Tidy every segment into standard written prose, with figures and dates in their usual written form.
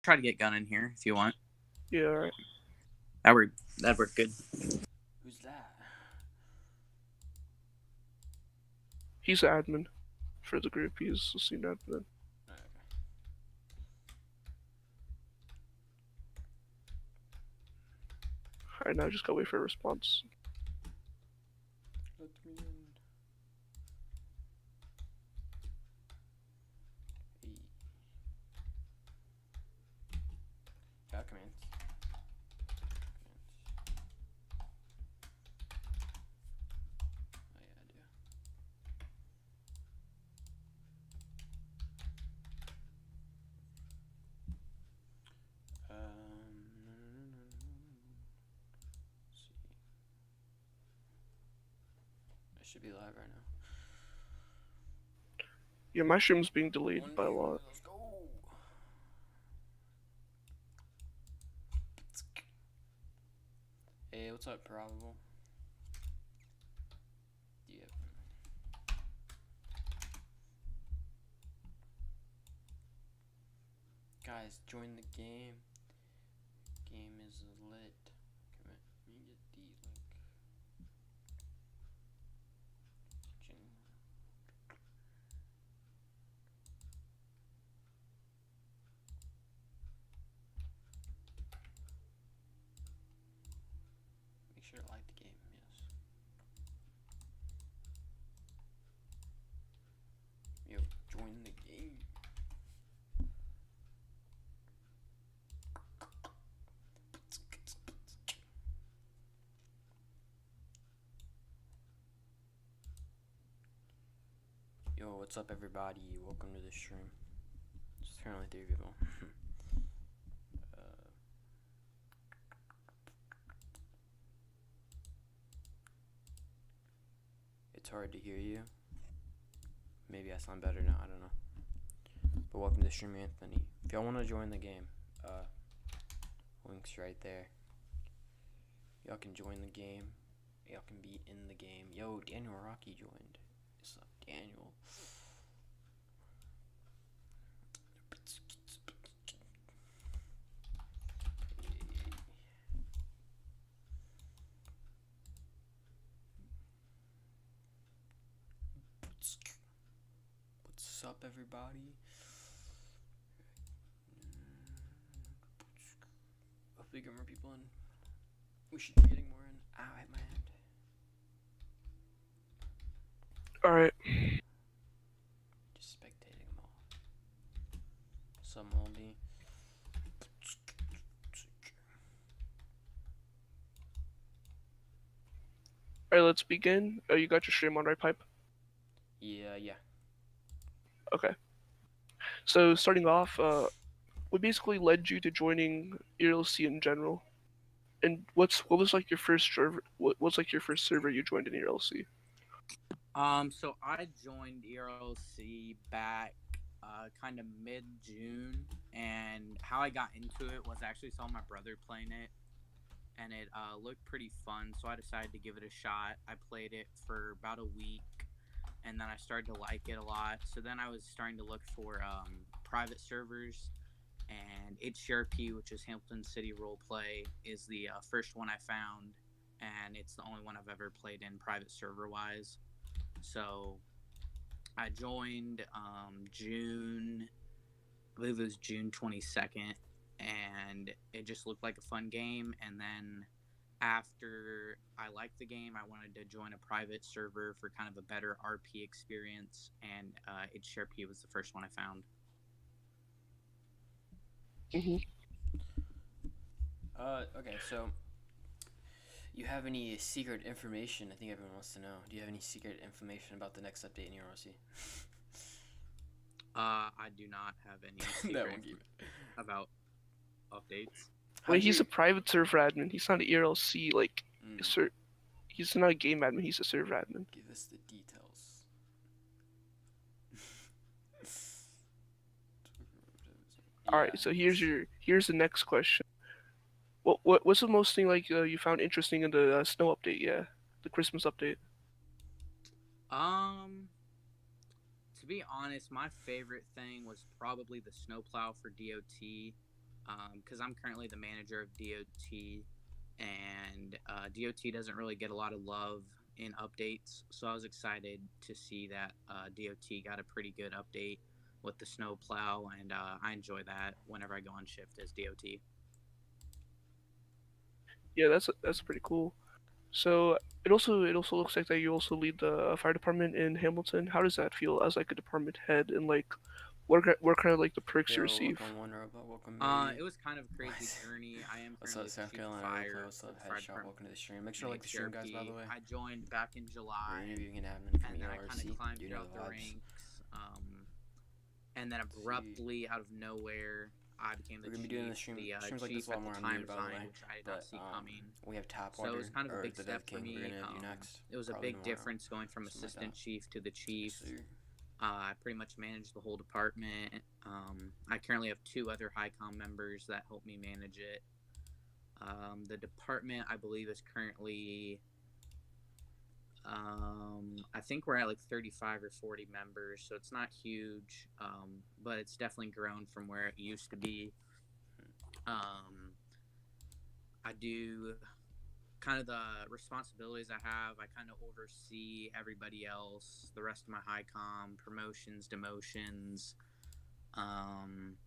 try to get Gun in here if you want. Yeah, alright. That worked good. Who's that? He's the admin for the group. He's the senior admin. Oh, okay. Alright, now just gotta wait for a response. Let me in. Hey. Got commands. Oh yeah, I do. Let's see. I should be live right now. Yeah, my stream's being delayed by a lot. Let's go. Hey, what's up, Probable? Yep. Guys, join the game. Game is lit. Come on, let me get the link. Make sure to like the game, yes. Yo, join the game. Yo, what's up, everybody? Welcome to the stream. There's currently 3 people. It's hard to hear you. Maybe I sound better now, I don't know. But welcome to the stream, Anthony. If y'all want to join the game, link's right there. Y'all can join the game. Y'all can be in the game. Yo, Daniel Rocky joined. What's up, Daniel? What's up, everybody? Hope we get more people in. We should be getting more in. Ow, I hit my hand. Alright. Just spectating them all. Some moldy. Alright, let's begin. You got your stream on, right, Pipe? Yeah. Okay. So, starting off, what basically led you to joining ERLC in general? And what was like your first server? What was like your first server you joined in ERLC? So I joined ERLC back kind of mid-June, and how I got into it was actually saw my brother playing it, and it looked pretty fun, so I decided to give it a shot. I played it for about a week, and then I started to like it a lot, so then I was starting to look for private servers, and HRP, which is Hampton City Roleplay, is the first one I found, and it's the only one I've ever played in private server-wise. So I joined June, I believe it was June 22nd, and it just looked like a fun game. And then after I liked the game, I wanted to join a private server for kind of a better RP experience, and HRP was the first one I found. Okay, so you have any secret information? I think everyone wants to know. Do you have any secret information about the next update in ERLC? I do not have any secret about updates. Wait, he's a private server admin. He's not an ERLC, like, he's not a game admin, he's a server admin. Give us the details. Alright, so here's the next question. What's the most thing like you found interesting in the snow update? Yeah, the Christmas update. To be honest, my favorite thing was probably the snowplow for DOT. because I'm currently the manager of DOT, and DOT doesn't really get a lot of love in updates. So I was excited to see that DOT got a pretty good update with the snow plow, and I enjoy that whenever I go on shift as DOT. Yeah, that's pretty cool. So it also looks like that you also lead the fire department in Hamilton. How does that feel as like a department head, and like what kind of like the perks you Yo, receive? welcome one robot, welcome me. It was kind of a crazy What? journey. I am What's currently up, the South chief of Carolina Roleplay? fire What's for up, the fire Headshot? department Welcome to the stream. Make in sure to like the stream, guys, by the HRP. way. I joined back in We're July, interviewing an admin from and then I kind of ERLC. climbed You know throughout the the vibes. ranks. And then See, abruptly, out of nowhere, I became the we're gonna be doing the chief. stream. The Streams like this chief a lot at the more time unmuted, by the resigned, way. which I did not But see coming. we have Tap So it Water was kind of a or big the step Dev for King. We're me. gonna interview next. It was a Probably big tomorrow. difference going from Something like assistant that. chief to the chief. Yes, sir. I pretty much manage the whole department. I currently have two other HICOM members that help me manage it. The department, I believe, is currently, I think we're at like 35 or 40 members, so it's not huge, but it's definitely grown from where it used to be. I do kind of the responsibilities I have. I kind of oversee everybody else, the rest of my HICOM, promotions, demotions, um,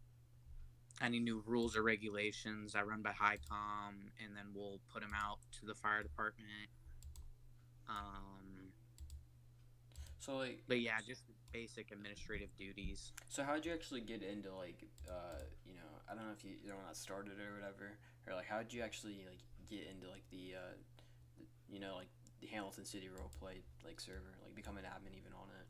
any new rules or regulations. I run by HICOM, and then we'll put them out to the fire department. So like, But yeah, just basic administrative duties. so how'd you actually get into like, you know, I don't know if you're the one that started it or whatever, or like how'd you actually like get into like you know, like the Hamilton City roleplay like server, like become an admin even on it?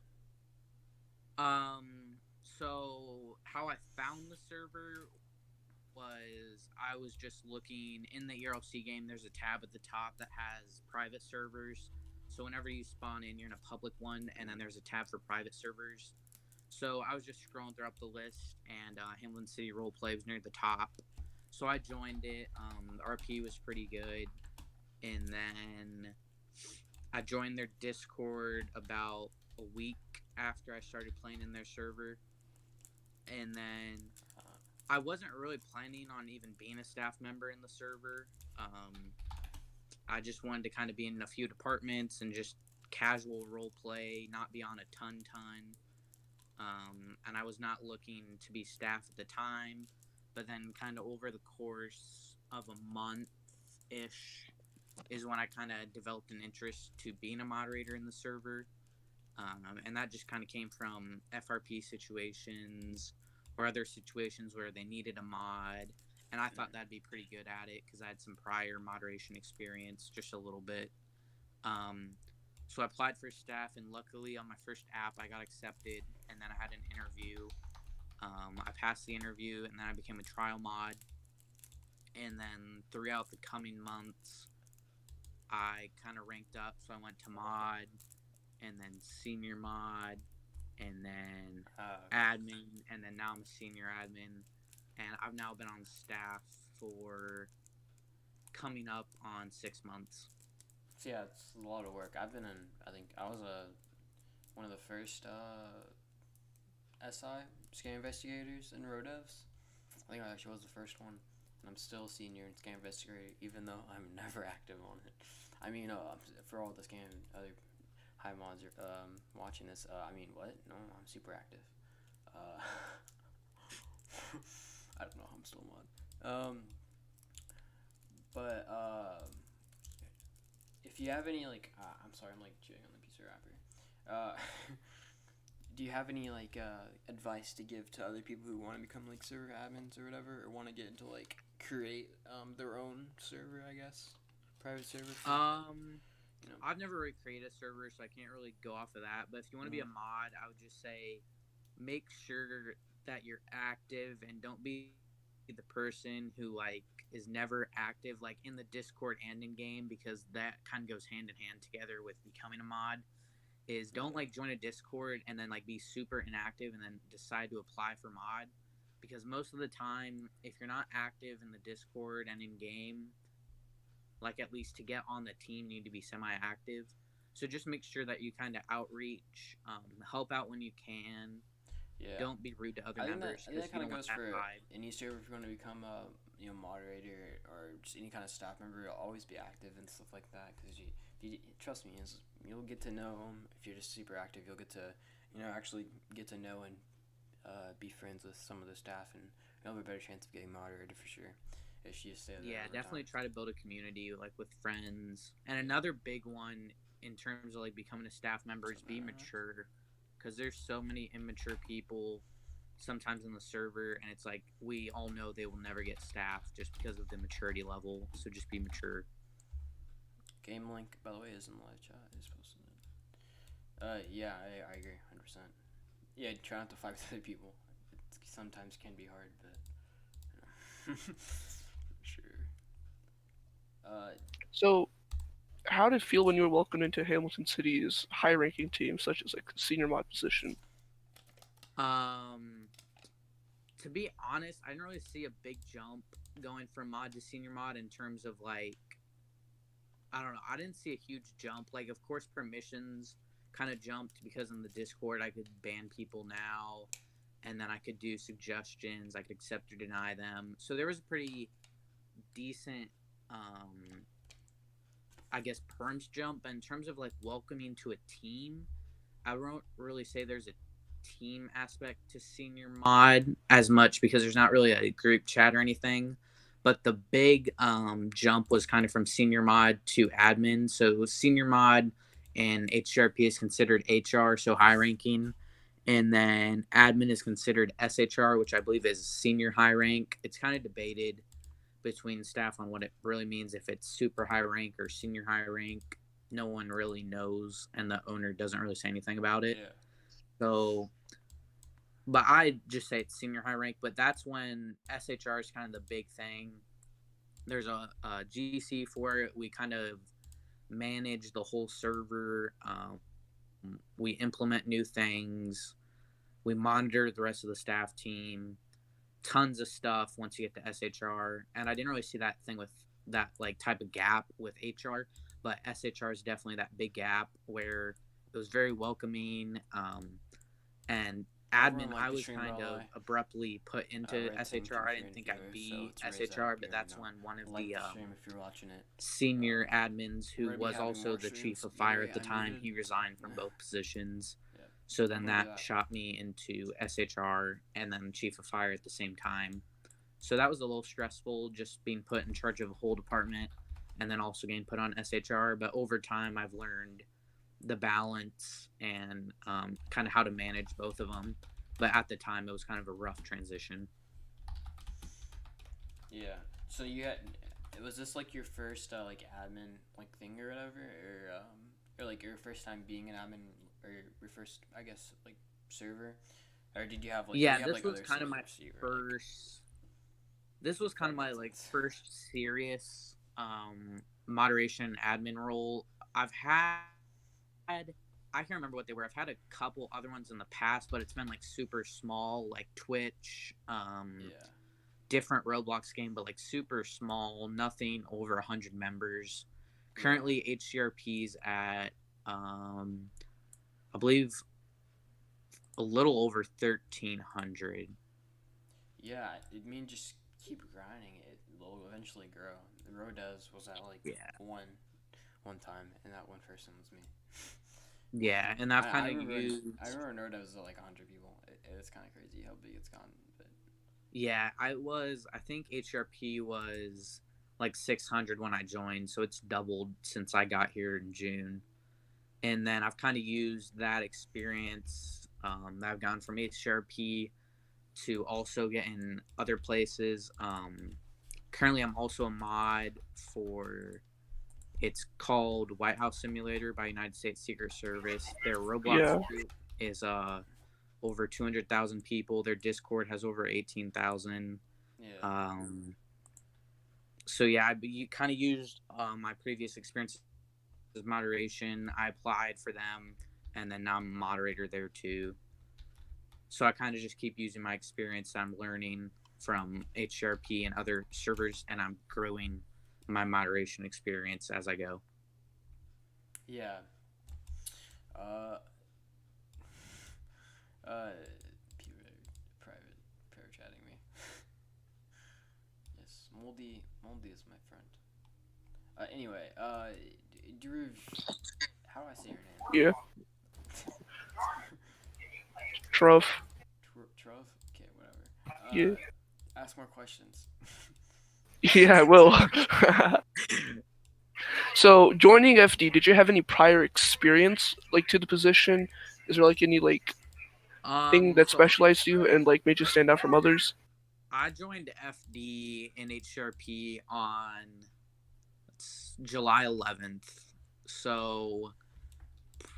So how I found the server was I was just looking in the ERLC game. There's a tab at the top that has private servers. So whenever you spawn in, you're in a public one, and then there's a tab for private servers. So I was just scrolling throughout the list, and Hamlin City Roleplay was near the top. So I joined it. The RP was pretty good, and then I joined their Discord about a week after I started playing in their server, and then I wasn't really planning on even being a staff member in the server. I just wanted to kind of be in a few departments and just casual role play, not be on a ton. And I was not looking to be staff at the time, but then kind of over the course of a month ish is when I kind of developed an interest to being a moderator in the server. And that just kind of came from FRP situations or other situations where they needed a mod, and I thought that'd be pretty good at it because I had some prior moderation experience, just a little bit. So I applied for staff, and luckily on my first app I got accepted, and then I had an interview. I passed the interview, and then I became a trial mod, and then throughout the coming months I kind of ranked up, so I went to mod, and then senior mod, and then admin, and then now I'm a senior admin, and I've now been on staff for coming up on 6 months. So yeah, it's a lot of work. I've been in. I think I was one of the first SI scan investigators in RoDevs. I think I actually was the first one, and I'm still a senior in scan investigator, even though I'm never active on it. I mean, for all the scan other high mods watching this, I mean, what? No, I'm super active. I don't know. I'm still a mod. But if you have any like, I'm sorry, I'm like chewing on the piece of wrapper. Do you have any like advice to give to other people who want to become like server admins or whatever, or want to get into like create their own server? I guess private server. You know. I've never really created a server, so I can't really go off of that. But if you want to be a mod, I would just say make sure that you're active and don't be the person who like is never active, like in the Discord and in game, because that kind of goes hand in hand together with becoming a mod. Is don't like join a Discord and then like be super inactive and then decide to apply for mod, because most of the time if you're not active in the Discord and in game, like at least to get on the team you need to be semi-active. So just make sure that you kind of outreach, help out when you can, Yeah. Don't be rude to other members I think because that you kind of don't want goes that for vibe. any server. If you want to become a moderator or just any kind of staff member, you'll always be active and stuff like that. Because you trust me, you'll get to know them. If you're just super active, you'll get to actually get to know and be friends with some of the staff, and you'll have a better chance of getting moderated for sure. If you just stay there Yeah, over definitely time. try to build a community like with friends. And another big one in terms of like becoming a staff member is be mature, because there's so many immature people sometimes in the server, and it's like we all know they will never get staff just because of the maturity level. So just be mature. Game link, by the way, is in the live chat. It's posted. Yeah, I agree, 100%. Yeah, try not to fight with other people. It sometimes can be hard, but sure. So, how did it feel when you were welcomed into Hamilton City's high-ranking teams, such as like senior mod position? Um, to be honest, I didn't really see a big jump going from mod to senior mod in terms of like, I don't know. I didn't see a huge jump. Like, of course, permissions kind of jumped because in the Discord I could ban people now, and then I could do suggestions. I could accept or deny them. So there was a pretty decent, I guess, perms jump. But in terms of like welcoming to a team, I won't really say there's a team aspect to senior mod as much because there's not really a group chat or anything. But the big jump was kind of from senior mod to admin. So senior mod and HRP is considered HR, so high ranking. And then admin is considered SHR, which I believe is senior high rank. It's kind of debated between staff on what it really means, if it's super high rank or senior high rank. No one really knows, and the owner doesn't really say anything about it. Yeah. So, but I just say it's senior high rank. But that's when SHR is kind of the big thing. There's a GC for it. We kind of manage the whole server. We implement new things. We monitor the rest of the staff team. Tons of stuff once you get to SHR. And I didn't really see that thing with that like type of gap with HR, but SHR is definitely that big gap where it was very welcoming. And admin, I was kind of abruptly put into SHR. I didn't think I'd be SHR, but that's when one of the senior admins, who was also the chief of fire at the time, he resigned from both positions. So then that shot me into SHR and then chief of fire at the same time. So that was a little stressful, just being put in charge of a whole department and then also getting put on SHR. But over time, I've learned the balance and kind of how to manage both of them. But at the time, it was kind of a rough transition. Yeah. So you had, was this like your first like admin like thing or whatever, or like your first time being an admin, or your first, I guess, like server, or did you have like this was kind of my first. This was kind of my like first serious moderation admin role. I've had, I can't remember what they were. I've had a couple other ones in the past, but it's been like super small, like Twitch, different Roblox game, but like super small, nothing over 100 members. Currently, HCRP's at I believe a little over 1,300. Yeah, it means just keep grinding. It'll eventually grow. The RoDes was at like one time, and that one person was me. Yeah, and I've kind of used. I remember RoDes was at like 100 people. It's kind of crazy how big it's gone. But yeah, I think HRP was like 600 when I joined, so it's doubled since I got here in June. And then I've kind of used that experience. I've gone from HRP to also getting other places. Currently, I'm also a mod for, it's called White House Simulator by United States Secret Service. Their Roblox group is over 200,000 people. Their Discord has over 18,000. Yeah. So yeah, you kind of used my previous experience as moderation. I applied for them, and then now I'm a moderator there too. So I kind of just keep using my experience I'm learning from HRP and other servers, and I'm growing my moderation experience as I go. Yeah. Moldy is my friend. Anyway, Drew, how do I say your name? Yeah. Truff. Truff? Okay, whatever. Yeah. Ask more questions. Yeah, I will. So, joining FD, did you have any prior experience, like, to the position? Is there, like, any, like, thing that So specialized you and, like, made you stand out from others? I joined FD in HRP on July 11th. So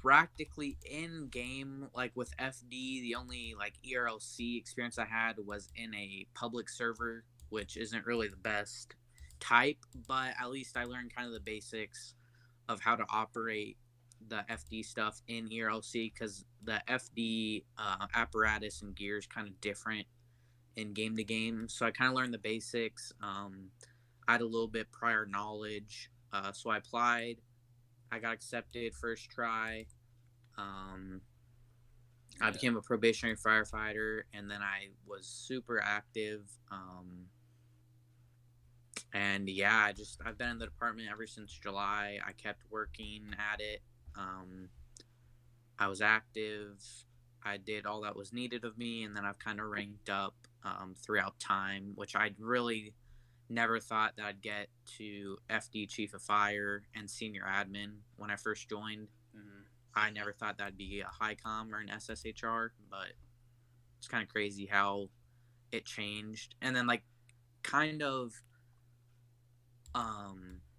practically in game, like with FD, the only like ERLC experience I had was in a public server, which isn't really the best type, but at least I learned kind of the basics of how to operate the FD stuff in ERLC, because the FD apparatus and gear is kind of different in game to game. So I kind of learned the basics. I had a little bit prior knowledge. So I applied. I got accepted first try. I became a probationary firefighter, and then I was super active. And yeah, I've been in the department ever since July. I kept working at it. I was active. I did all that was needed of me, and then I've kind of ranked up throughout time, which I really never thought that I'd get to FD Chief of Fire and Senior Admin when I first joined. Mm-hmm. I never thought that'd be a HICOM or an SSHR, but it's kind of crazy how it changed. And then, like, kind of,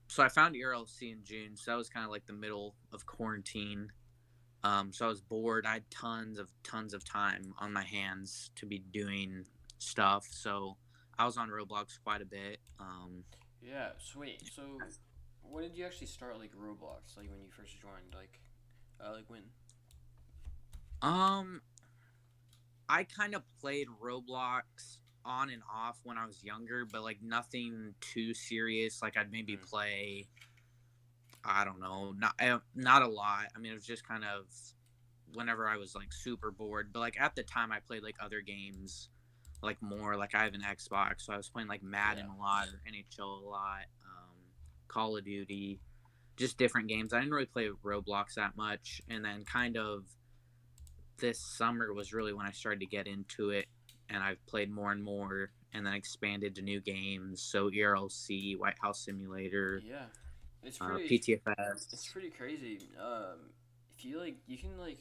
so I found ERLC in June, so that was kind of like the middle of quarantine. So I was bored. I had tons of time on my hands to be doing stuff. So I was on Roblox quite a bit. Yeah. So wait. So when did you actually start like Roblox? Like when you first joined? Like when? I kind of played Roblox on and off when I was younger, but like nothing too serious. Like I'd maybe play, I don't know, not a lot. I mean, it was just kind of whenever I was like super bored. But like at the time, I played like other games, like more. Like I have an Xbox, so I was playing like Madden a lot or NHL a lot, Call of Duty, just different games. I didn't really play Roblox that much, and then kind of this summer was really when I started to get into it, and I've played more and more, and then expanded to new games. So ERLC, White House Simulator, it's pretty PTFS. It's pretty crazy. If you like, you can like,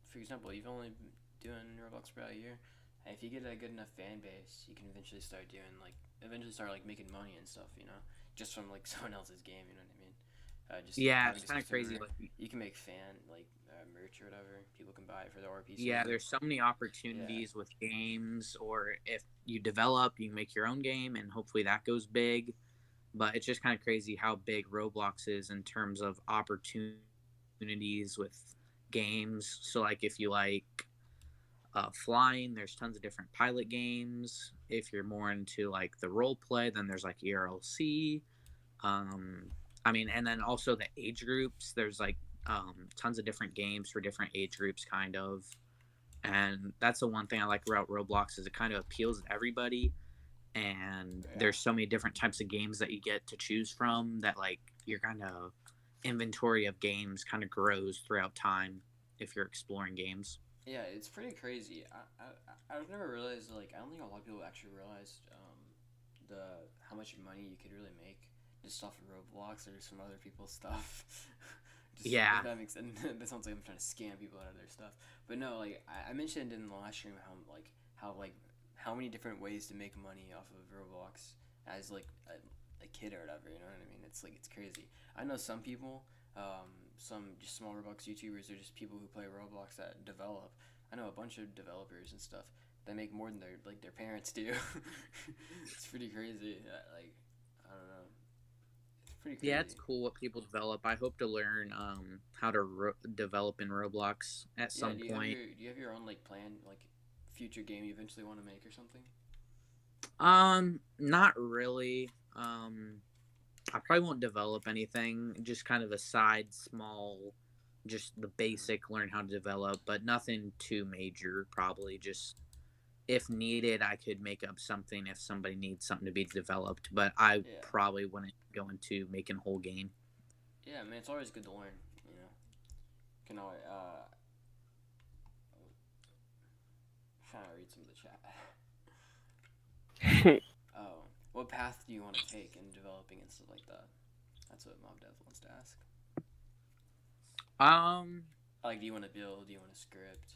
for example, you've only been doing Roblox for about a year. And if you get a good enough fan base, you can eventually start making money and stuff. You know, just from like someone else's game. You know what I mean? It's kind of crazy. Like, you can make merch or whatever. People can buy it for the RP. Yeah, there's so many opportunities with games, or if you develop, you make your own game, and hopefully that goes big. But it's just kind of crazy how big Roblox is in terms of opportunities with games. So like if you like flying, there's tons of different pilot games. If you're more into like the role play, then there's like ERLC. I mean, and then also the age groups. There's like tons of different games for different age groups, kind of. And that's the one thing I like about Roblox is it kind of appeals to everybody. And there's so many different types of games that you get to choose from that like your kind of inventory of games kind of grows throughout time if you're exploring games. Yeah, it's pretty crazy. I've never realized, like, I don't think a lot of people actually realized how much money you could really make just off of Roblox or some other people's stuff. Yeah. That makes sense. That sounds like I'm trying to scam people out of their stuff. But no, like, I mentioned in the last stream how many different ways to make money off of Roblox as, like, a kid or whatever, you know what I mean? It's, like, it's crazy. I know some people, some just small Roblox YouTubers are just people who play Roblox that develop. I know a bunch of developers and stuff that make more than their parents do. It's pretty crazy. Like, I don't know. It's pretty crazy. Yeah, it's cool what people develop. I hope to learn how to develop in Roblox at some point. Do you have your own like plan, like future game you eventually want to make or something? Not really. I probably won't develop anything. Just kind of a side, small, just the basic, learn how to develop, but nothing too major. Probably just if needed, I could make up something if somebody needs something to be developed, but I Yeah. probably wouldn't go into making a whole game. Yeah, man, it's always good to learn. Can always trying to read some of the chat. Oh, what path do you want to take in developing and stuff like that? That's what Mob Dev wants to ask. Like, do you want to build? Do you want to script?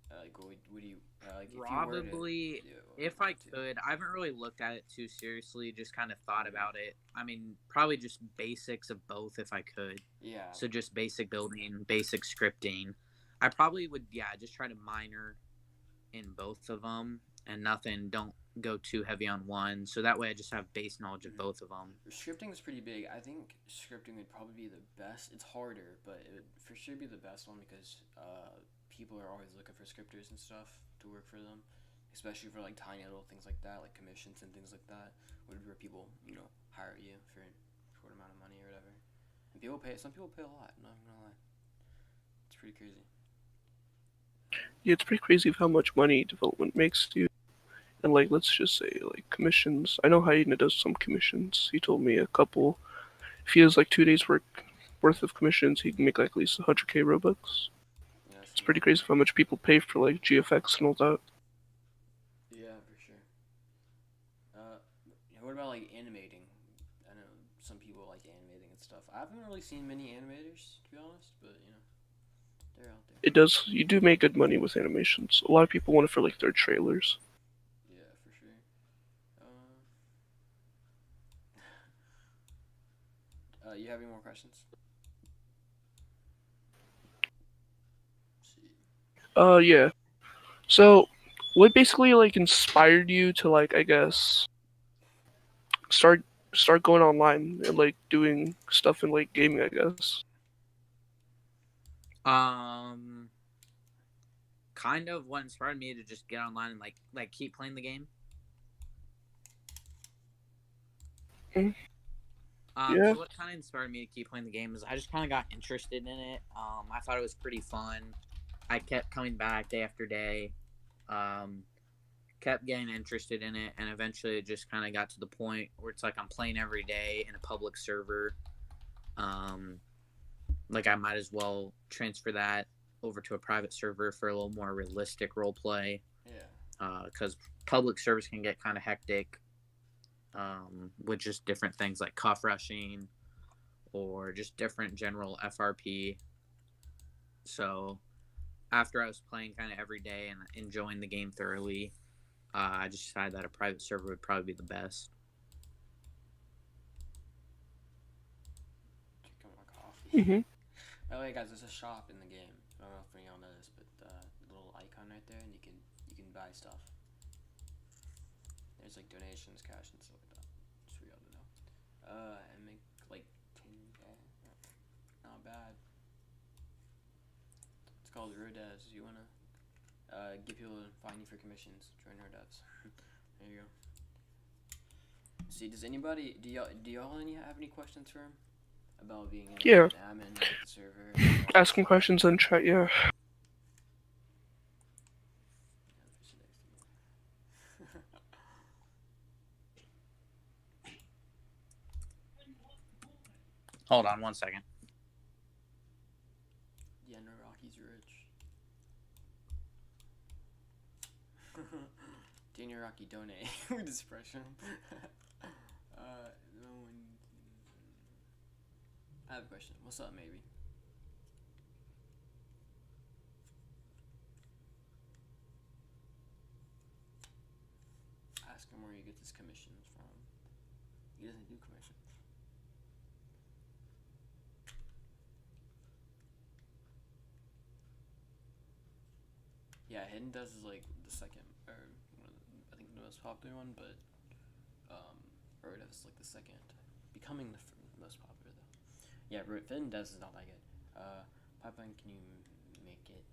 Like, what do you like? Probably, if I could. I haven't really looked at it too seriously. Just kind of thought about it. I mean, probably just basics of both if I could. Yeah. So just basic building, basic scripting. I probably would, just try to minor in both of them and nothing. Don't go too heavy on one. So that way I just have base knowledge of both of them. Scripting is pretty big. I think scripting would probably be the best. It's harder, but it would for sure be the best one because people are always looking for scripters and stuff to work for them, especially for like tiny little things like that, like commissions and things like that, where people hire you for a short amount of money or whatever. And some people pay a lot. I'm not gonna lie, it's pretty crazy. Yeah, it's pretty crazy of how much money development makes you. And like, let's just say like commissions. I know Hyena does some commissions. He told me a couple. If he does like 2 days worth of commissions, he can make like at least 100k Robux. Yeah, it's pretty crazy how much people pay for like GFX and all that. Yeah, for sure. What about like animating? I know some people like animating and stuff. I haven't really seen many animators, to be honest, but they're out there. It does. You do make good money with animations. A lot of people want it for like their trailers. Yeah, for sure. You have any more questions? Yeah. So, what basically like inspired you to like, I guess, start going online and like doing stuff in like gaming, I guess? Kind of what inspired me to just get online and like keep playing the game. Yeah. So what kind of inspired me to keep playing the game is I just kind of got interested in it. I thought it was pretty fun. I kept coming back day after day. Kept getting interested in it, and eventually it just kind of got to the point where it's like I'm playing every day in a public server. Like I might as well transfer that over to a private server for a little more realistic role play. Yeah. Because public servers can get kind of hectic. With just different things like cuff rushing or just different general FRP. So after I was playing kind of every day and enjoying the game thoroughly, I just decided that a private server would probably be the best. Drink more coffee. Mhm. By the way, guys, there's a shop in the game. I don't know if y'all know this, but the little icon right there, and you can buy stuff. There's like donations, cash, and stuff like that. Just for y'all to know. And make like 10k. Not bad. It's called RoDevs. You wanna get people to find you for commissions? Join RoDevs. There you go. See, do y'all have any questions for him about being an admin at the server? Asking questions in chat, yeah. Hold on 1 second. Yeah, no, Rocky's rich. Daniel Rocky donate with expression. No one. I have a question. What's up, maybe? Ask him where he gets his commissions from. He doesn't do commissions. Yeah, Hidden Does is like the second, or I think the most popular one, but RoDevs is like the second, becoming the most popular though. Yeah, Hidden Does is not that good. Pipeline, can you make it?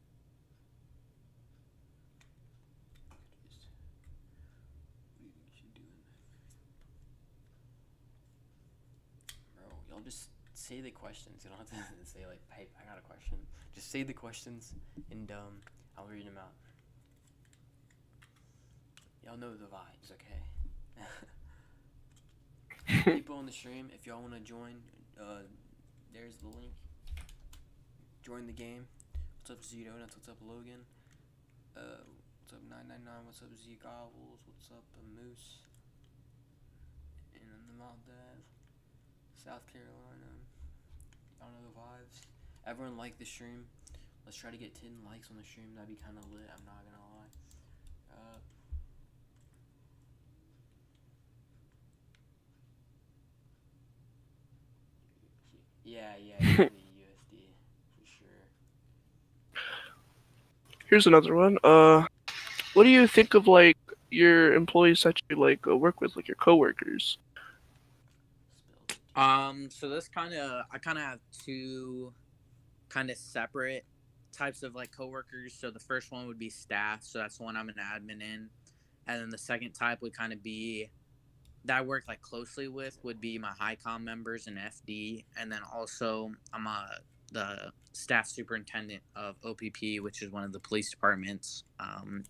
What do you think you should do? Bro, y'all just say the questions. You don't have to say like, hey, I got a question. Just say the questions, and I'll read them out. Y'all know the vibes, okay? People on the stream, if y'all want to join, there's the link. Join the game. What's up, Z Donuts? What's up, Logan? What's up, 999? What's up, Z Gobbles? What's up, Moose? And the Mount Dev. South Carolina. Y'all know the vibes. Everyone like the stream. Let's try to get 10 likes on the stream. That'd be kind of lit. I'm not gonna lie. Yeah, USD for sure. Here's another one. What do you think of like your employees that you like work with, like your coworkers? So this I kind of have two kind of separate types of like coworkers. So the first one would be staff. So that's the one I'm an admin in. And then the second type would kind of be that I work like closely with would be my HiCom members and FD. And then also I'm the staff superintendent of OPP, which is one of the police departments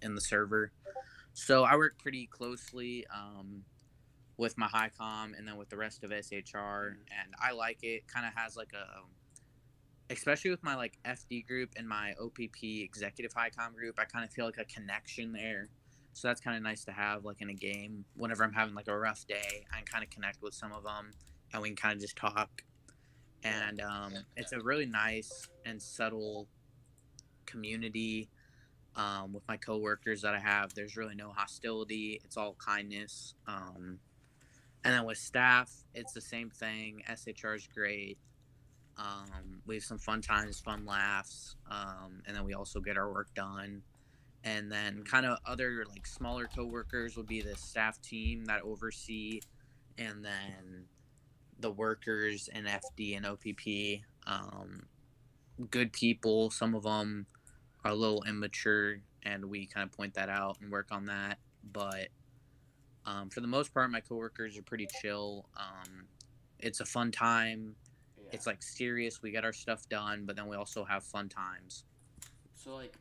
in the server. So I work pretty closely with my HiCom and then with the rest of SHR, and I like it. Kind of has like especially with my like FD group and my OPP executive HiCom group, I kind of feel like a connection there. So that's kind of nice to have like in a game. Whenever I'm having like a rough day, I can kind of connect with some of them and we can kind of just talk. And it's a really nice and subtle community with my coworkers that I have. There's really no hostility. It's all kindness. And then with staff, it's the same thing. SHR is great. We have some fun times, fun laughs. And then we also get our work done. And then kind of other like smaller coworkers would be the staff team that oversee, and then the workers and FD and OPP. Good people. Some of them are a little immature, and we kind of point that out and work on that. But for the most part, my coworkers are pretty chill. It's a fun time. Yeah. It's like serious. We get our stuff done, but then we also have fun times. So like,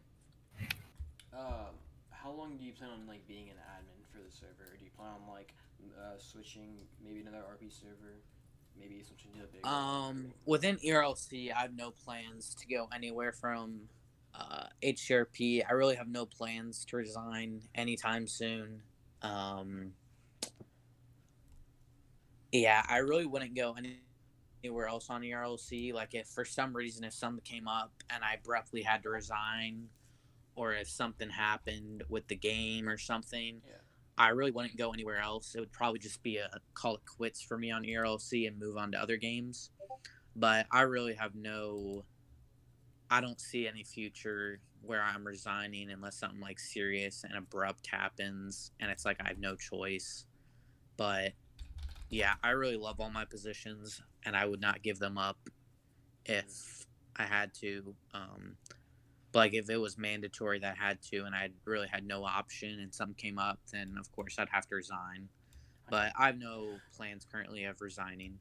how long do you plan on like being an admin for the server? Or do you plan on like switching maybe another RP server? Maybe switching to a bigger within ERLC, I have no plans to go anywhere from HCRP. I really have no plans to resign anytime soon. Yeah, I really wouldn't go anywhere else on ERLC. Like if for some reason, if something came up and I abruptly had to resign, or if something happened with the game or something, yeah, I really wouldn't go anywhere else. It would probably just be a call it quits for me on ERLC and move on to other games. But I really have I don't see any future where I'm resigning unless something like serious and abrupt happens and it's like I have no choice. But yeah, I really love all my positions and I would not give them up if I had to. But like if it was mandatory that I had to and I really had no option and something came up, then of course I'd have to resign. But I have no plans currently of resigning.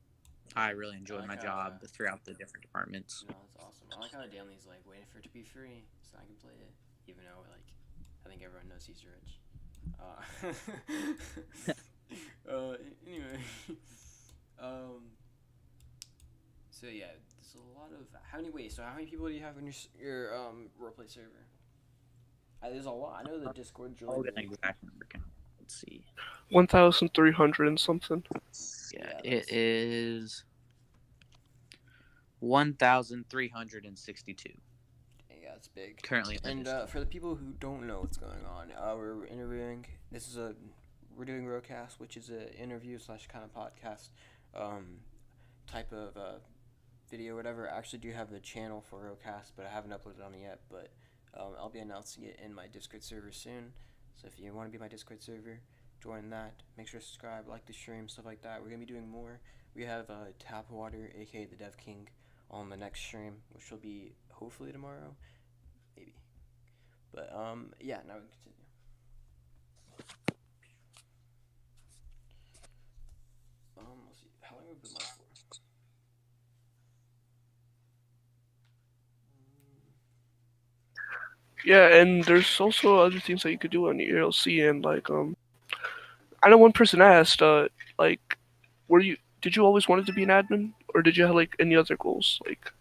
I really enjoyed my job throughout the different departments. No, that's awesome. I like how Danley's like waiting for it to be free so I can play it, even though like I think everyone knows he's rich. Anyway, so yeah, there's a lot of how many people do you have on your roleplay server? There's a lot. I know the Discord joined. I'll get an exact number count. Let's see. 1,300 and something. Yeah, it is 1,362. Yeah, it's big. Currently. And for the people who don't know what's going on, we're interviewing. We're doing RoCast, which is an interview / kind of podcast type of video, whatever. I actually do have a channel for RoCast, but I haven't uploaded on it yet. But I'll be announcing it in my Discord server soon. So if you want to be my Discord server, join that. Make sure to subscribe, like the stream, stuff like that. We're going to be doing more. We have Tapwater, aka the Dev King, on the next stream, which will be hopefully tomorrow. Maybe. But, yeah, now we can continue. Let's see. How long have we been live for? Yeah, and there's also other things that you could do on the ERLC, and like I know one person asked, like, did you always wanted to be an admin, or did you have like any other goals? Like,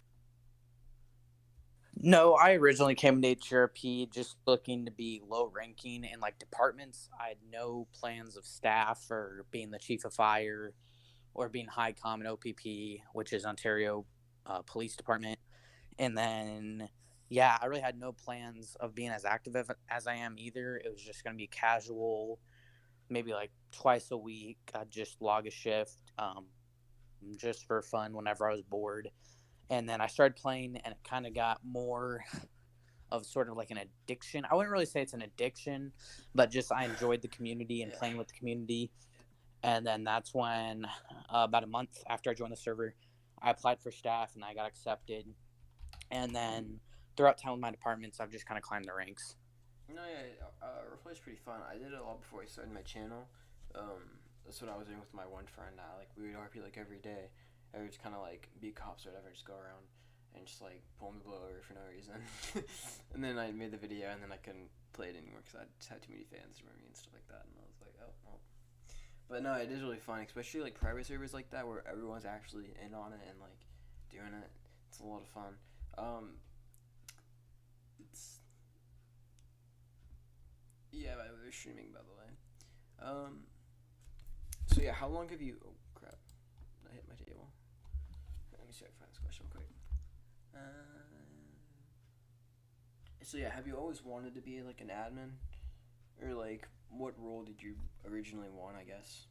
No, I originally came to HRP just looking to be low ranking in like departments. I had no plans of staff or being the chief of fire or being high com in OPP, which is Ontario Police Department. And then, yeah, I really had no plans of being as active as I am either. It was just going to be casual, maybe like twice a week. I'd just log a shift just for fun whenever I was bored. And then I started playing, and it kind of got more of sort of like an addiction. I wouldn't really say it's an addiction, but just I enjoyed the community and playing with the community. And then that's when, about a month after I joined the server, I applied for staff and I got accepted. And then throughout time with my departments, I've just kind of climbed the ranks. No, yeah, Roleplay is pretty fun. I did it a lot before I started my channel. That's what I was doing with my one friend. Like we would RP like every day. I would just kind of like be cops or whatever, just go around and just like pull me over for no reason. And then I made the video, and then I couldn't play it anymore because I just had too many fans for me and stuff like that. And I was like, oh well. But no, it is really fun, especially like private servers like that where everyone's actually in on it and like doing it. It's a lot of fun. It's yeah, we're streaming by the way. So yeah, how long have you? Oh crap! I hit my table. Let me see if I can find this question real quick. So yeah, have you always wanted to be like an admin, or like what role did you originally want? I guess,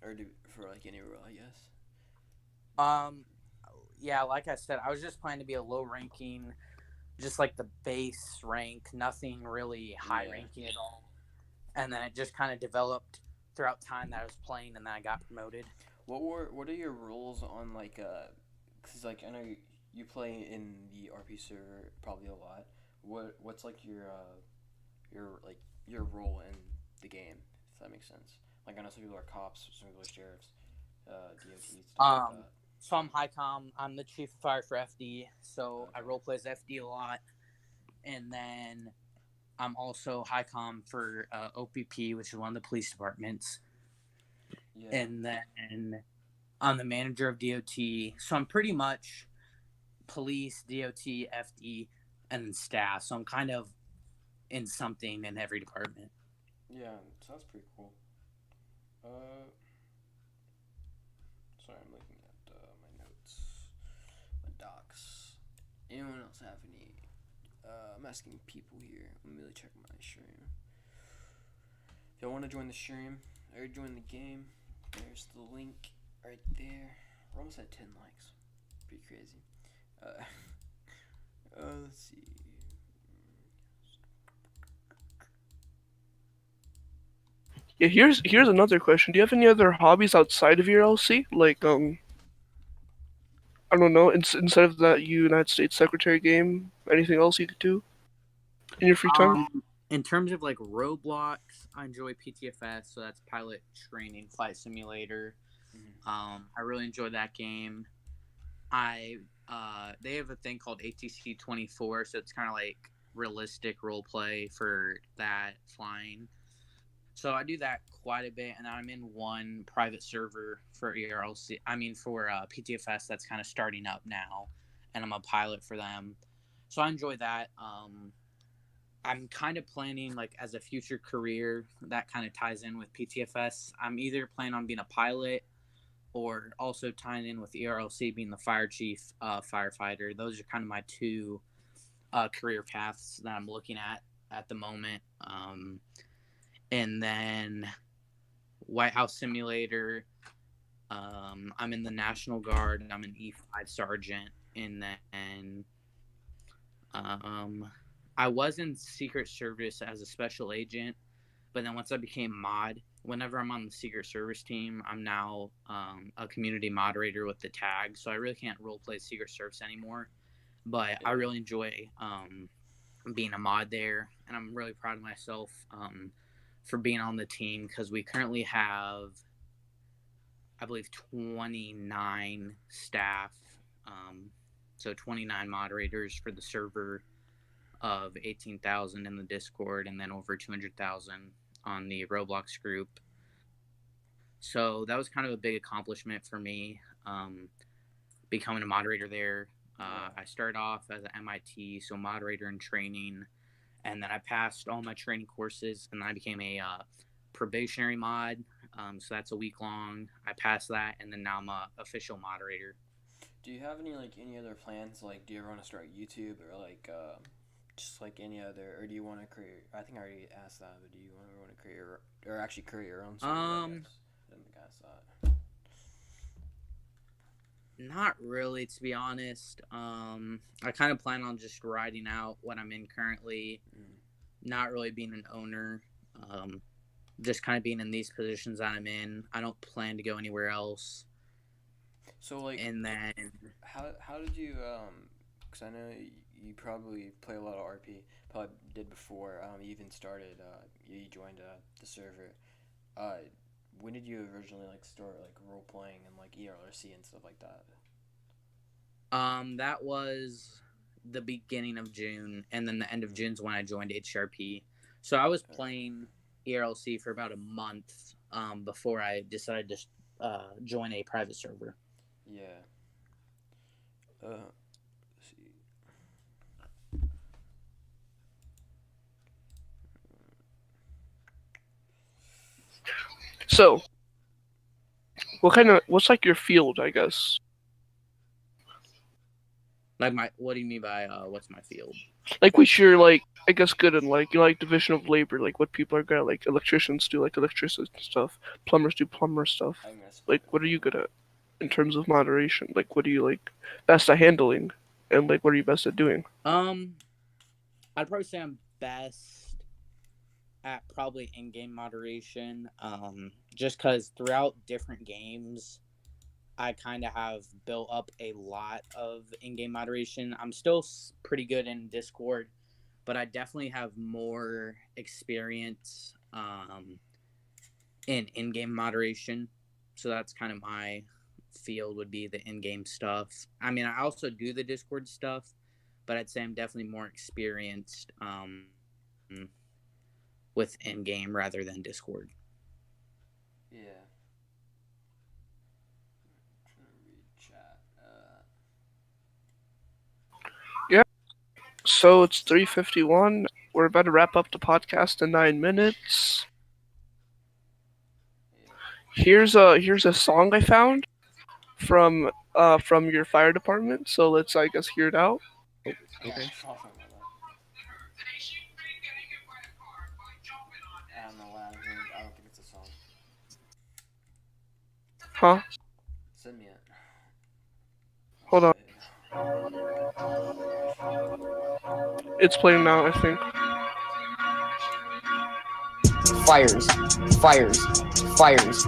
or for like any role, I guess. Yeah, like I said, I was just planning to be a low ranking, just like the base rank, nothing really high ranking at all. And then it just kind of developed throughout time that I was playing, and then I got promoted. What are your roles on like cause like I know you play in the RP server probably a lot. What's like your role in the game, if that makes sense? Like I know some people are cops, some people are sheriffs, DOT, stuff like that. So I'm high com. I'm the chief of fire for FD, so I role play as FD a lot. And then I'm also high com for OPP, which is one of the police departments. Yeah. And then I'm the manager of DOT. So I'm pretty much police, DOT, FD, and then staff. So I'm kind of in something in every department. Yeah, sounds pretty cool. Sorry, I'm looking at my notes, my docs. Anyone else have any? I'm asking people here. Let me really check my stream. If y'all want to join the stream or join the game, there's the link right there. We're almost at 10 likes. Pretty crazy. Let's see. yeah, here's another question. Do you have any other hobbies outside of ERLC? Like, I don't know, instead of that United States Secretary game, anything else you could do in your free time? In terms of like Roblox, I enjoy PTFS, so that's Pilot Training Flight Simulator. I really enjoy that game. They have a thing called ATC 24, so it's kind of like realistic role play for that flying. So I do that quite a bit, and I'm in one private server for ERLC. I mean, for PTFS that's kind of starting up now, and I'm a pilot for them. So I enjoy that. I'm kind of planning, like, as a future career that kind of ties in with PTFS. I'm either planning on being a pilot or also tying in with ERLC, being the fire chief firefighter. Those are kind of my two career paths that I'm looking at the moment. And then White House Simulator. I'm in the National Guard. And I'm an E5 sergeant. And then I was in Secret Service as a special agent. But then once I became mod, whenever I'm on the Secret Service team, I'm now a community moderator with the tag. So I really can't role play Secret Service anymore. But I really enjoy being a mod there. And I'm really proud of myself for being on the team, because we currently have, I believe, 29 staff, so 29 moderators for the server of 18,000 in the Discord, and then over 200,000 on the Roblox group. So that was kind of a big accomplishment for me, becoming a moderator there. I started off as an MIT, so moderator in training, and then I passed all my training courses, and then I became a probationary mod. So that's a week long. I passed that, and then now I'm a official moderator. Do you have any other plans? Like, do you ever want to start YouTube or just like any other, or do you want to create? I think I already asked that, but do you want to create or actually create your own? Server, I didn't think I asked that. Not really, to be honest. I kind of plan on just riding out what I'm in currently, not really being an owner. Just kind of being in these positions that I'm in. I don't plan to go anywhere else. So and then how did you because I know you probably play a lot of RP, probably did before you even started. You joined the server. When did you originally start role playing and ERLC and stuff like that? That was the beginning of June, and then the end of June's when I joined HRP. So I was playing ERLC for about a month before I decided to join a private server. Yeah. Let's see. So, what's your field, I guess? What do you mean by what's my field? Which you're I guess good in division of labor, what people are good at, electricians do electricity stuff, plumbers do plumber stuff. What are you good at in terms of moderation? What are you best at handling, and what are you best at doing? I'd probably say I'm best at probably in-game moderation. Just because throughout different games, I kind of have built up a lot of in-game moderation. I'm still pretty good in Discord, but I definitely have more experience in in-game moderation. So that's kind of my field, would be the in-game stuff. I mean, I also do the Discord stuff, but I'd say I'm definitely more experienced with in-game rather than Discord. Yeah. Yeah. So it's 3:51. We're about to wrap up the podcast in 9 minutes. Here's a song I found from your fire department. So let's, I guess, hear it out. Okay. I don't know why I don't think it's a song. Huh? Send me it. Hold on. It's playing now, I think. Fires, fires, fires.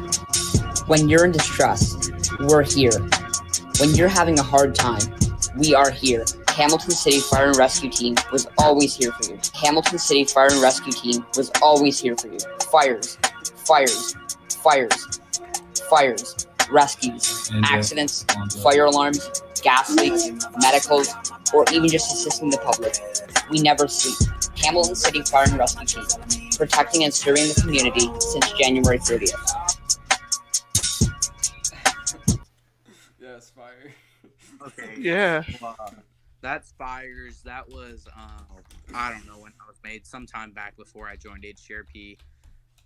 When you're in distress, we're here. When you're having a hard time, we are here. Hamilton City Fire and Rescue Team was always here for you. Hamilton City Fire and Rescue Team was always here for you. Fires, fires, fires, fires, rescues, accidents, fire alarms, gas leaks, medicals, or even just assisting the public. We never sleep. Hamilton City Fire and Rescue Team, protecting and serving the community since January 30th. Yes, fire. Okay. Yeah. That's Fires. That was, I don't know when that was made, sometime back before I joined HGRP.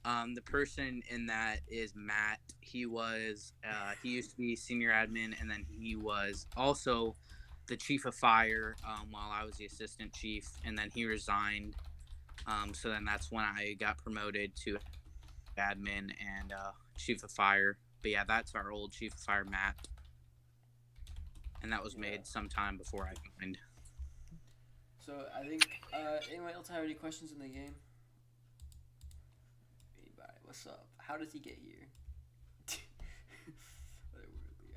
The person in that is Matt. He used to be senior admin, and then he was also the chief of fire while I was the assistant chief, and then he resigned. So then that's when I got promoted to admin and chief of fire. But yeah, that's our old chief of fire, Matt. And that was made sometime before I joined. So I think anyone else have any questions in the game? Anybody? What's up? How does he get here?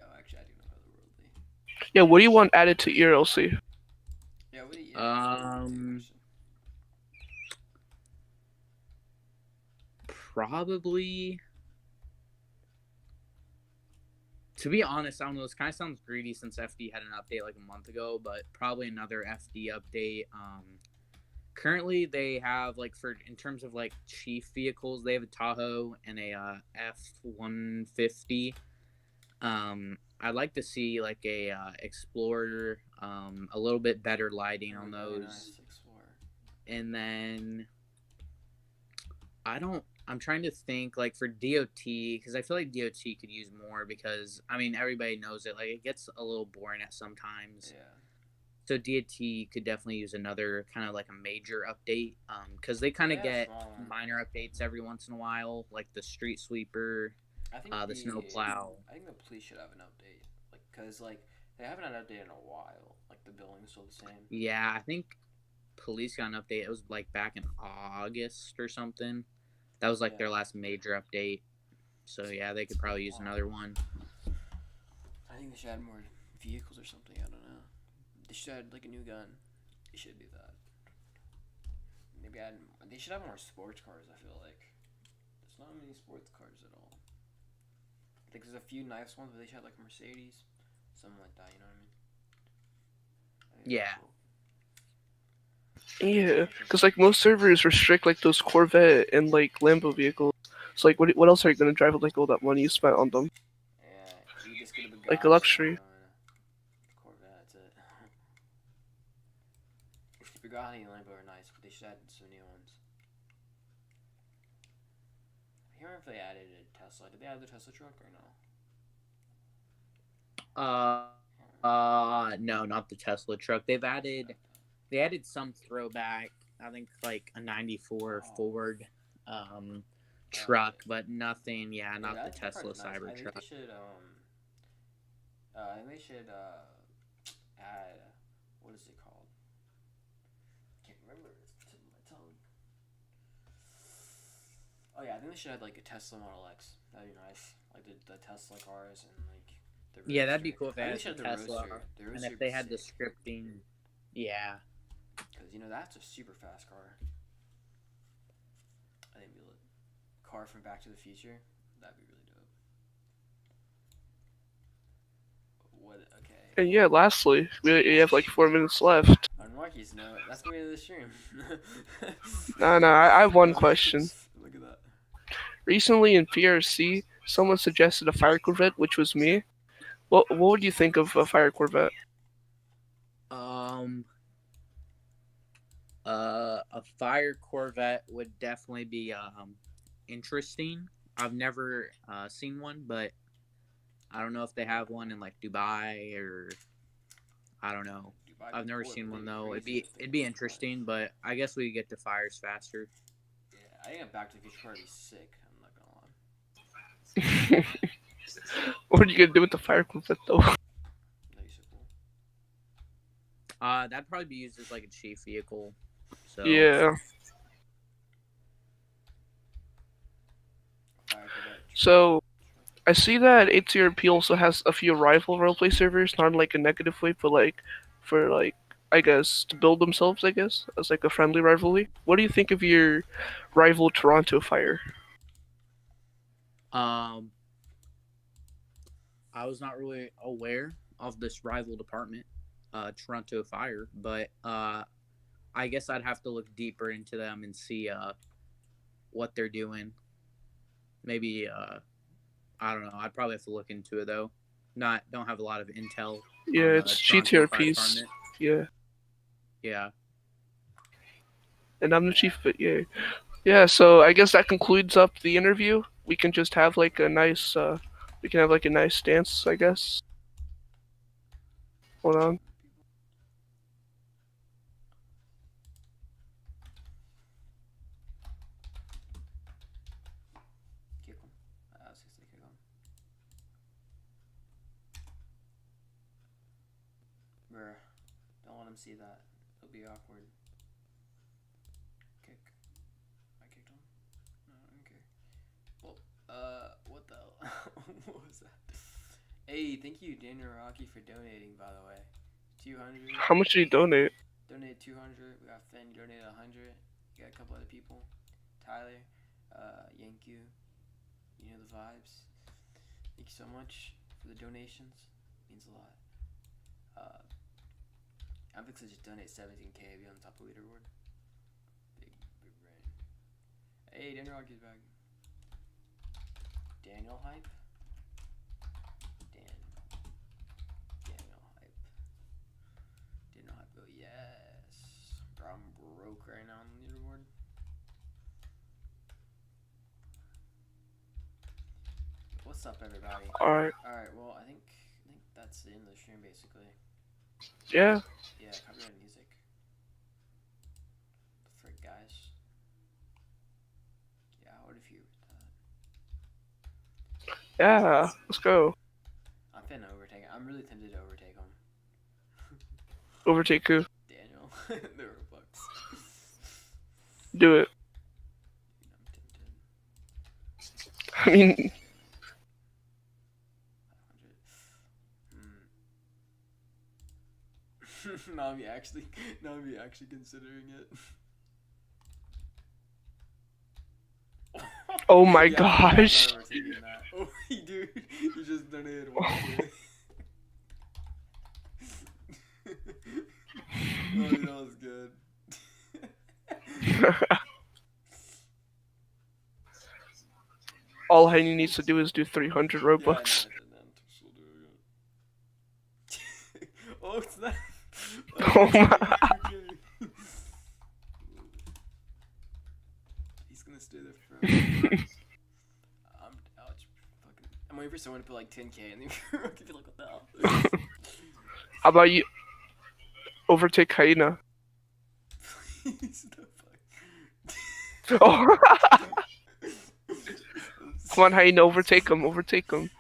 Oh, actually, I do know otherworldly. Yeah, what do you want added to ERLC? Yeah, what do you? Probably. To be honest, I don't know. This kind of sounds greedy since FD had an update like a month ago, but probably another FD update. Currently, they have like for in terms of like chief vehicles, they have a Tahoe and a F-150. I'd like to see like a Explorer, a little bit better lighting on Very those, nice Explorer. and then I'm trying to think like for DOT because I feel like DOT could use more because I mean everybody knows it, like it gets a little boring at sometimes. Yeah. So DOT could definitely use another kind of like a major update, because they kind of Yeah, get small one. minor updates every once in a while, like the street sweeper, I think the snow plow. I think the police should have an update, like, cause like they haven't had an update in a while. Like the building's still the same. Yeah, I think police got an update. It was like back in August or something. That was like their Yeah. last major update. So yeah, they could probably use another one. I think they should add more vehicles or something. I don't know. They should add like a new gun. They should do that. Maybe add. They should have more sports cars. I feel like there's not many sports cars at all. Like there's a few nice ones, but they should have like Mercedes, something like that. You know what I mean? I think Yeah. that's cool. Yeah, because like most servers restrict like those Corvette and like Lambo vehicles. So like, what else are you gonna drive with like all that money you spent on them? Yeah, you just get a Bugatti Like a luxury. or a Corvette. That's it. Which the Bugatti and Lambo are nice, but they should add some new ones. I can't remember if they added a Tesla. Did they add the Tesla truck or no? No, not the Tesla truck. They added some throwback. I think like a '94 Ford truck, but nothing. Yeah, not the Tesla Cybertruck. I think they should add what is it called? Can't remember. It's tip of my tongue. Oh yeah, I think they should add like a Tesla Model X. That'd be nice. Like the Tesla cars and like the Roadster. Yeah, that'd be cool if they I had think the they should have Tesla, The and Roadster if they would had be the sick. scripting. Yeah. Because, that's a super fast car. I think it'd be lit. Car from Back to the Future. That'd be really dope. What? Okay. And yeah, lastly, we have like 4 minutes left. On Marky's note, that's the end of the stream. No, I have one question. Look at that. Recently in PRC, someone suggested a fire Corvette, which was me. What would you think of a fire Corvette? A fire Corvette would definitely be interesting. I've never seen one, but I don't know if they have one in like Dubai or I don't know. I've never seen one though. It'd be interesting, but I guess we could get to fires faster. Yeah, I think a Back to the Future car would be sick. I'm not gonna lie. What are you gonna do with the fire Corvette though? That'd be so cool. That'd probably be used as like a chief vehicle. So Yeah. Fire Corvette. So I see that ATRP also has a few rival roleplay servers, not in like a negative way, but like for like I guess to build themselves, I guess, as like a friendly rivalry. What do you think of your rival Toronto Fire? I was not really aware of this rival department, Toronto Fire, but I guess I'd have to look deeper into them and see what they're doing. Maybe I don't know. I'd probably have to look into it though. Don't have a lot of intel. Yeah, on, it's Toronto Fire GTRPs. Department. Yeah, Yeah. and I'm the chief, but yeah. Yeah, so I guess that concludes up the interview. We can just have like a nice dance, I guess. Hold on. Kick him. 60 kick him. Bruh. Don't let him see that. It'll be awkward. Kick. I kicked him. No, I don't care. Well, what the hell? What was that? Hey, thank you, Daniel Rocky, for donating, by the way. 200. How much did you donate? Donated 200. We got Finn, you donated 100. You got a couple other people. Tyler, Yanku. You know the vibes. Thank you so much for the donations. Means a lot. I'm fixing to just donate 17K to be on top of the leaderboard. Hey, Daniel Rocky's back. Daniel Hype? Daniel Hype. Daniel Hype, oh yes. Bro, I'm broke right now on the leaderboard. What's up, everybody? Alright. Alright, well, I think that's the end of the stream, basically. Yeah. Yeah, copyright music. The frick, guys. Yeah, I would have heard that. Yeah. Let's go. I'm finna overtake him. I'm really tempted to overtake him. Overtake who? Daniel. The Roblox. Do it. I'm tempted. I mean, 500. Now I'm actually considering it. oh my Yeah, gosh. I'm overtaking that. Oh, dude, you just donated one. Oh, that was good. All Henny needs to do is do 300 Robux. Yeah, I know, oh, it's not. Oh my. He's gonna stay there forever. I'm waiting for someone to put like 10k and then be like, what the hell? How about you overtake Hyena? Please, the fuck. Oh. Come on, Hyena, overtake him. Overtake him.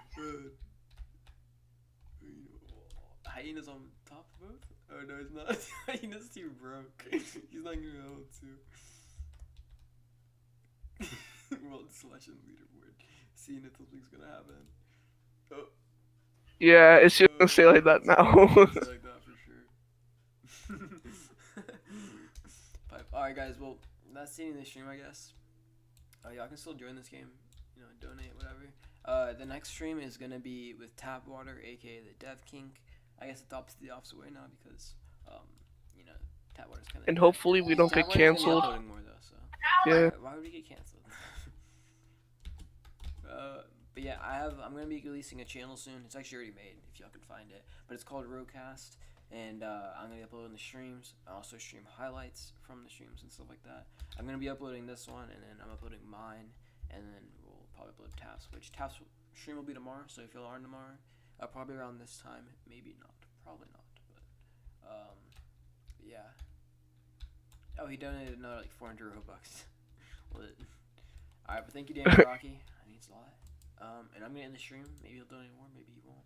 Hyena's on top of both? Oh no, he's not. Hyena's too broke. He's not gonna be able to. World selection leaderboard. Seeing if something's gonna happen. Oh. Yeah, it's just gonna stay like that now. Like that for sure. Alright guys, well, that's the end of the stream, I guess. Y'all can still join this game. You know, donate, whatever. The next stream is gonna be with Tapwater, aka the Dev Kink. I guess it's the opposite way now because, you know, Tapwater's kind of. And hopefully we don't get canceled. More though, so. Yeah. Why would we get canceled? But yeah, I'm gonna be releasing a channel soon. It's actually already made, if y'all can find it. But it's called RoCast, and I'm gonna be uploading the streams. I also stream highlights from the streams and stuff like that. I'm gonna be uploading this one, and then I'm uploading mine, and then we'll probably upload Taps, which Taps stream will be tomorrow. So if y'all are tomorrow, probably around this time, maybe not, probably not, but yeah. Oh, he donated another like 400 Robux. Lit. Alright, but thank you, Daniel Rocky. That means a lot. And I'm gonna end the stream. Maybe he'll donate more, maybe he won't.